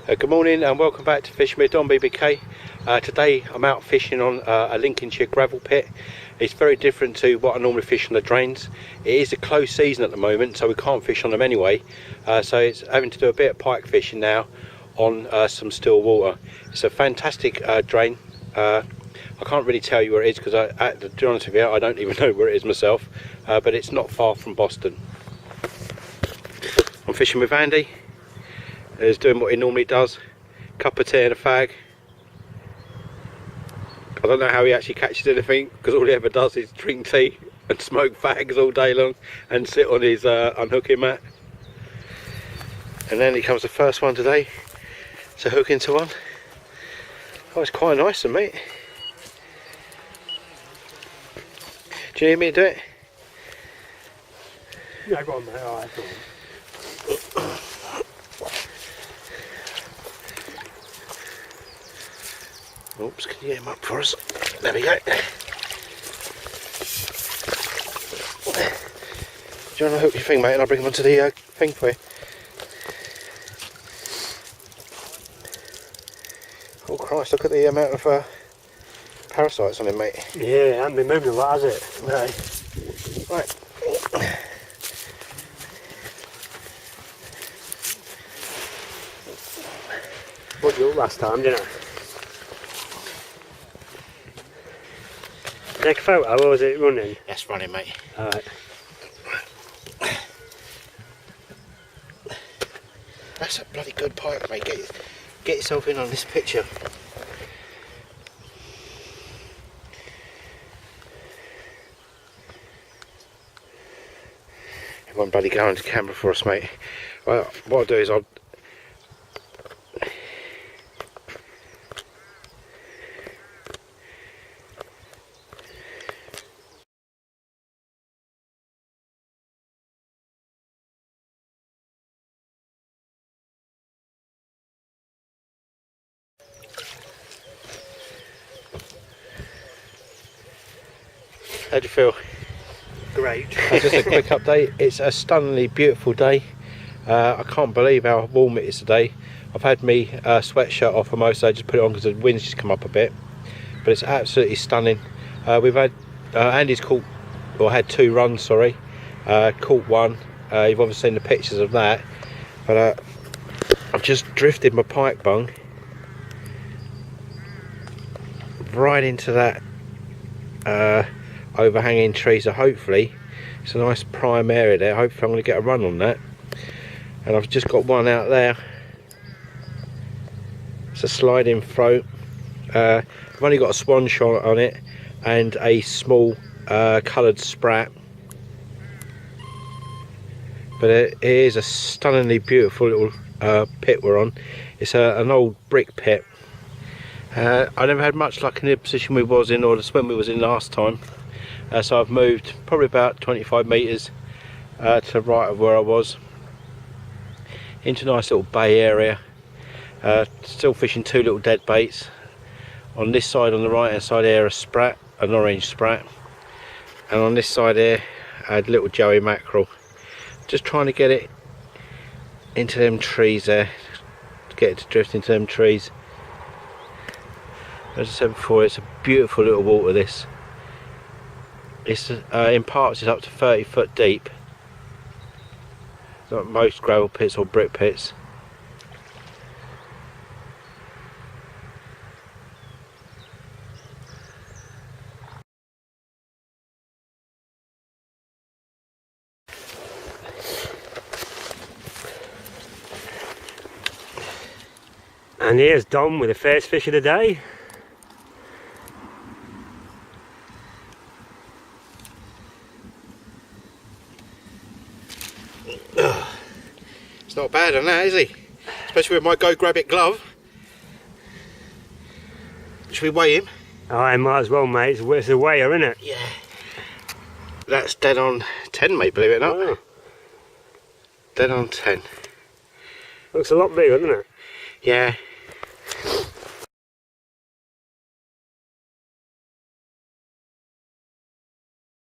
Good morning and welcome back to Fishing with Don BBK. Today I'm out fishing on a Lincolnshire gravel pit. It's very different to what I normally fish on the drains. It is a closed season at the moment, so we can't fish on them anyway. So it's having to do a bit of pike fishing now on some still water. It's a fantastic drain. I can't really tell you where it is because, to be honest with you, I don't even know where it is myself. But it's not far from Boston. I'm fishing with Andy. He's doing what he normally does, cup of tea and a fag. I don't know how he actually catches anything because all he ever does is drink tea and smoke fags all day long and sit on his unhooking mat. And then he comes the first one today to hook into one. Oh, it's quite nice of mate. Do you need me to do it? Yeah, go on mate, alright, go on. Oops, can you get him up for us? There we go. Do you want to hook your thing, mate, and I'll bring him onto the thing for you? Oh Christ, look at the amount of parasites on him, mate. Yeah, it hasn't been moving a lot, has it? No. Right. What you last time, didn't I? Take a photo, or was it running? Yes, running, mate. Alright. That's a bloody good pike, mate. Get yourself in on this picture. It won't bloody go into camera for us, mate. Well, what I'll do is I'll... How do you feel? Great. Just a quick update. It's a stunningly beautiful day. I can't believe how warm it is today. I've had me sweatshirt off for most of the day, just put it on because the wind's just come up a bit. But it's absolutely stunning. We've had Andy's caught, or had two runs, sorry. Caught one. You've obviously seen the pictures of that. But I've just drifted my pike bung right into that overhanging tree, so hopefully it's a nice prime area there. Hopefully I'm going to get a run on that. And I've just got one out there. It's a sliding throat. I've only got a swan shot on it and a small coloured sprat, but it is a stunningly beautiful little pit we're on. It's an old brick pit. I never had much luck in the position we was in, or the swim we was in last time. So I've moved probably about 25 metres to the right of where I was, into a nice little bay area. Still fishing two little dead baits. On this side, on the right hand side here, a sprat, an orange sprat, and on this side here I had little joey mackerel. Just trying to get it into them trees there, to get it to drift into them trees. As I said before, it's a beautiful little water this. It's in parts it's up to 30 foot deep. Not most gravel pits or brick pits. And here's Dom with the first fish of the day. It's not bad on that, is he? Especially with my Go Grab It glove. Should we weigh him? I might as well, mate. It's a weigher, isn't it? Yeah. That's dead on 10, mate, believe it or not. Oh. Dead on 10. Looks a lot bigger, doesn't it? Yeah.